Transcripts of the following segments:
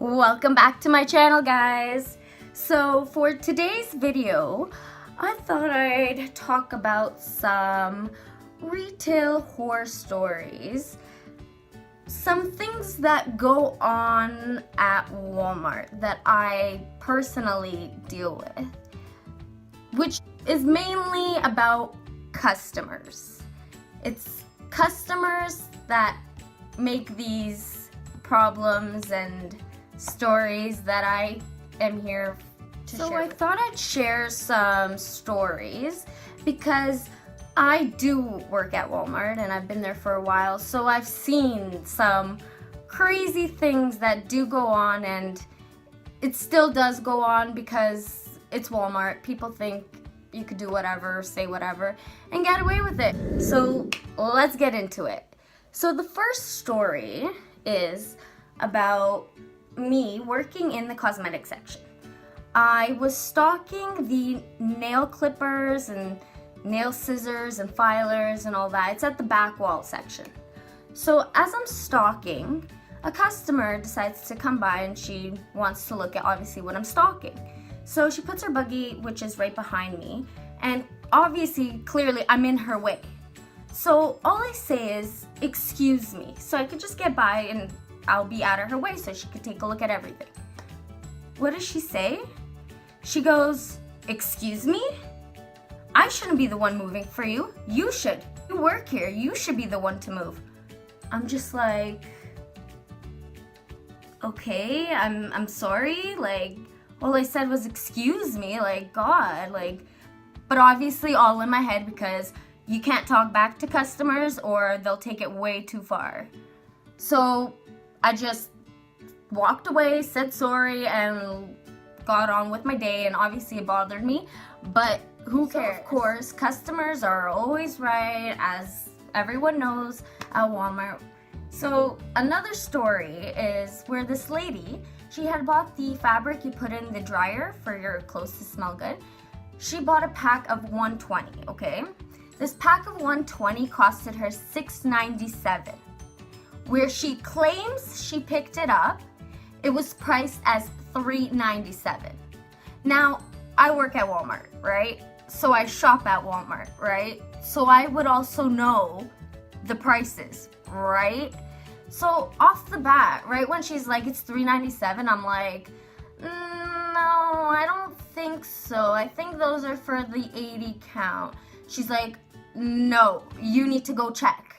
Welcome back to my channel, guys. So for today's video, I thought I'd talk about some retail horror stories. Some things that go on at Walmart that I personally deal with, which is mainly about customers. It's customers that make these problems and stories that I am here to share. So I thought I'd share some stories because I do work at Walmart and I've been there for a while, so I've seen some crazy things that do go on, and it still does go on because it's Walmart. People think you could do whatever, say whatever, and get away with it. So let's get into it. So the first story is about me working in the cosmetic section. I was stocking the nail clippers and nail scissors and filers and all that. It's at the back wall section. So as I'm stocking, a customer decides to come by and she wants to look at obviously what I'm stocking. So she puts her buggy, which is right behind me, and obviously, clearly, I'm in her way. So all I say is, excuse me, so I could just get by and I'll be out of her way so she could take a look at everything. What does she say? She goes, excuse me? I shouldn't be the one moving for you. You should. You work here. You should be the one to move. I'm just like, okay, I'm sorry. Like, all I said was excuse me. Like, God, like, but obviously all in my head because you can't talk back to customers or they'll take it way too far. So I just walked away, said sorry, and got on with my day, and obviously it bothered me, but who cares? So of course, customers are always right, as everyone knows at Walmart. So another story is where this lady, she had bought the fabric you put in the dryer for your clothes to smell good. She bought a pack of 120, okay? This pack of 120 costed her $6.97. Where she claims she picked it up, it was priced as $3.97. Now, I work at Walmart, right? So I shop at Walmart, right? So I would also know the prices, right? So off the bat, right when she's like, it's $3.97, I'm like, no, I don't think so. I think those are for the 80 count. She's like, no, you need to go check.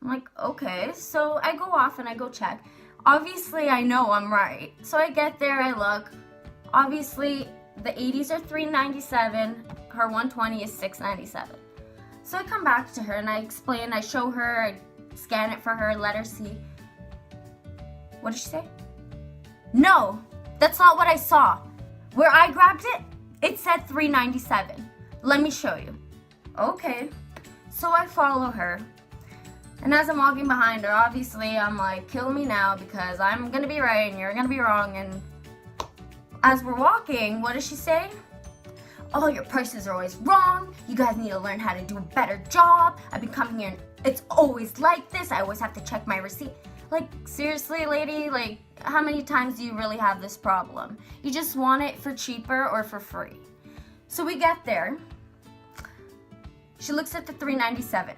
I'm like, okay. So I go off and I go check. Obviously, I know I'm right. So I get there, I look. Obviously, the 80s are $3.97. Her 120 is $6.97. So I come back to her and I explain, I show her, I scan it for her, let her see. What did she say? No, that's not what I saw. Where I grabbed it, it said $3.97. Let me show you. Okay. So I follow her. And as I'm walking behind her, obviously I'm like, kill me now because I'm gonna be right and you're gonna be wrong. And as we're walking, what does she say? Oh, your prices are always wrong. You guys need to learn how to do a better job. I've been coming here and it's always like this. I always have to check my receipt. Like, seriously, lady, like, how many times do you really have this problem? You just want it for cheaper or for free. So we get there. She looks at the $3.97.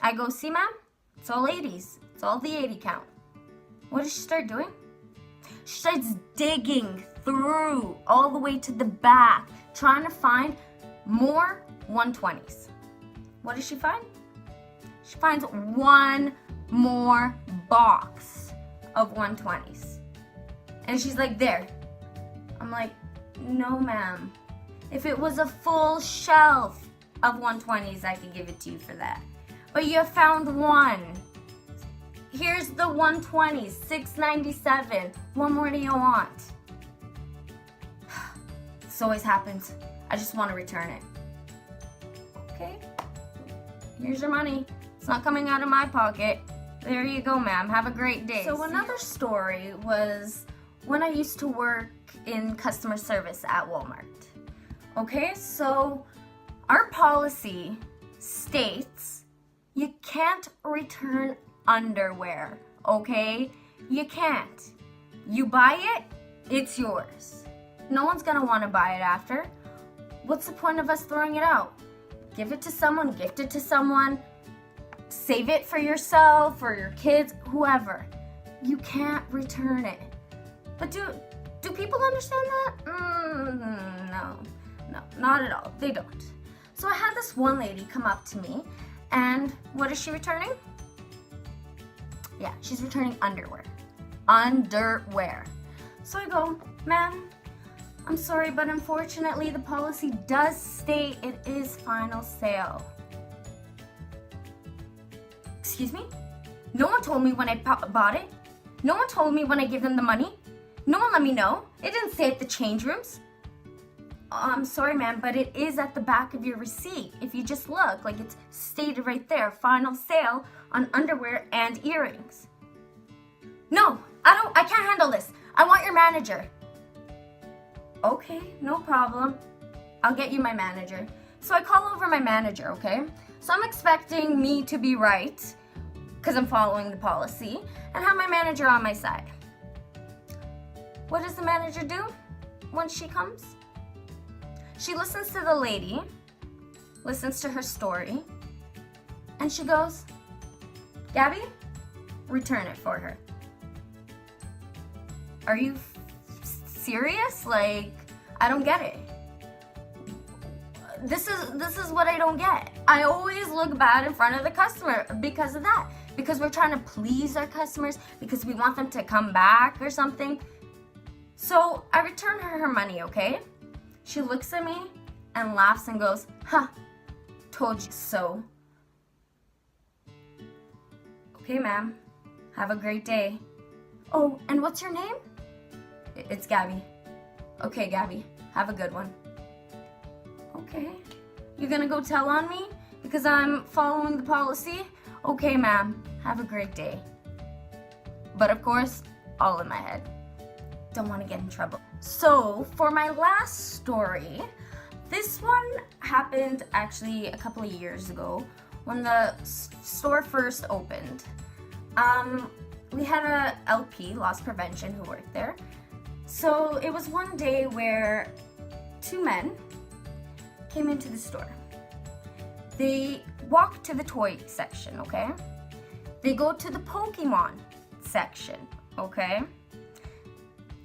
I go, see, ma'am, it's all 80s. It's all the 80 count. What does she start doing? She starts digging through all the way to the back, trying to find more 120s. What does she find? She finds one more box of 120s. And she's like, there. I'm like, no, ma'am. If it was a full shelf of 120s, I could give it to you for that. But you found one. Here's the 120s, $6.97. What more do you want? This always happens. I just want to return it. Okay, here's your money. It's not coming out of my pocket. There you go, ma'am. Have a great day. So another story was when I used to work in customer service at Walmart. Okay, so our policy states you can't return underwear, okay? You can't. You buy it, it's yours. No one's gonna want to buy it after. What's the point of us throwing it out? Give it to someone, gift it to someone, save it for yourself or your kids, whoever. You can't return it. But do people understand that? No, not at all. They don't. So I had this one lady come up to me, and what is she returning? Yeah, she's returning underwear. Underwear. So I go, ma'am, I'm sorry, but unfortunately the policy does state it is final sale. Excuse me? No one told me when I bought it. No one told me when I gave them the money. No one let me know. It didn't say at the change rooms. I'm sorry, ma'am, but it is at the back of your receipt. If you just look, like it's stated right there, final sale on underwear and earrings. No, I can't handle this. I want your manager. Okay, no problem. I'll get you my manager. So I call over my manager, okay? So I'm expecting me to be right, because I'm following the policy, and have my manager on my side. What does the manager do when she comes? She listens to the lady, listens to her story, and she goes, Gabby, return it for her. Are you serious? Like, I don't get it. This is what I don't get. I always look bad in front of the customer because of that. Because we're trying to please our customers, because we want them to come back or something. So I return her money, okay? She looks at me and laughs and goes, "Huh, told you so." Okay, ma'am. Have a great day. Oh, and what's your name? It's Gabby. Okay, Gabby. Have a good one. Okay. You're gonna go tell on me because I'm following the policy? Okay, ma'am. Have a great day. But of course, all in my head. Don't want to get in trouble. So, for my last story, this one happened actually a couple of years ago when the store first opened. We had a LP, loss prevention, who worked there. So it was one day where two men came into the store. They walk to the toy section, okay? They go to the Pokemon section, okay?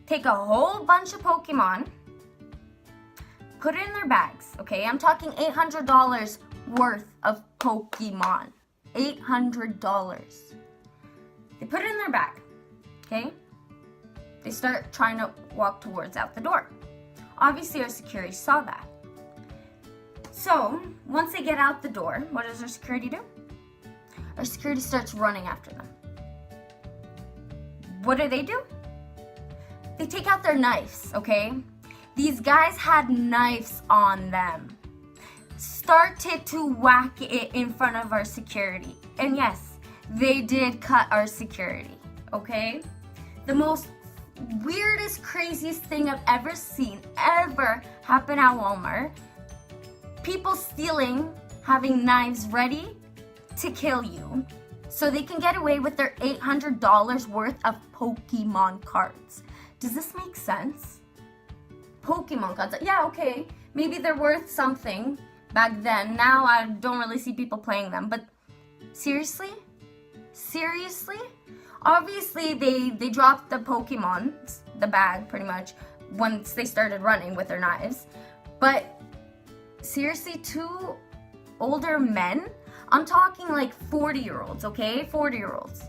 Take a whole bunch of Pokemon, put it in their bags, okay? I'm talking $800 worth of Pokemon. $800. They put it in their bag, okay? They start trying to walk towards out the door. Obviously, our security saw that. So, once they get out the door, what does our security do? Our security starts running after them. What do? They take out their knives, okay? These guys had knives on them. Started to whack it in front of our security. And yes, they did cut our security, okay? The most weirdest, craziest thing I've ever seen ever happen at Walmart. People stealing, having knives ready to kill you so they can get away with their $800 worth of Pokemon cards. Does this make sense? Pokemon cards. Yeah, okay. Maybe they're worth something back then. Now I don't really see people playing them. But seriously? Seriously? Obviously, they dropped the Pokemon, the bag pretty much, once they started running with their knives. But seriously, two older men, I'm talking like 40-year-olds, okay? 40-year-olds.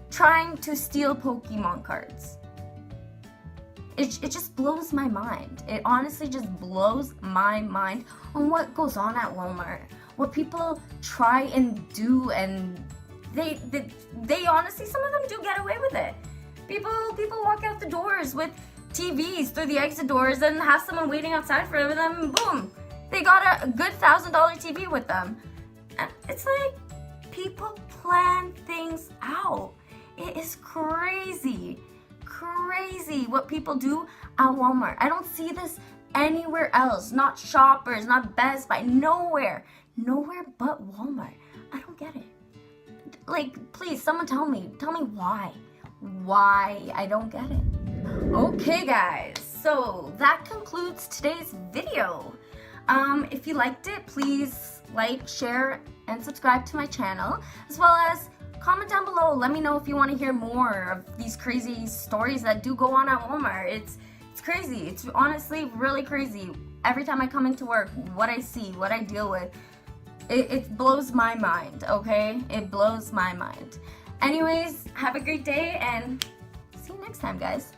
Trying to steal Pokemon cards. It just blows my mind. It honestly just blows my mind on what goes on at Walmart. What people try and do, and they honestly, some of them do get away with it. People walk out the doors with TVs through the exit doors and have someone waiting outside for them, and boom, they got a good $1,000 TV with them. And it's like, people plan things out. It is crazy what people do at Walmart. I don't see this anywhere else. Not Shoppers, not Best Buy, nowhere but Walmart. I don't get it. Like, please, someone tell me why. Why? I don't get it. Okay guys, so that concludes today's video. If you liked it, please like, share, and subscribe to my channel, as well as comment down below. Let me know if you want to hear more of these crazy stories that do go on at Walmart. It's crazy. It's honestly really crazy. Every time I come into work, what I see, what I deal with, it blows my mind, okay? It blows my mind. Anyways, have a great day and see you next time, guys.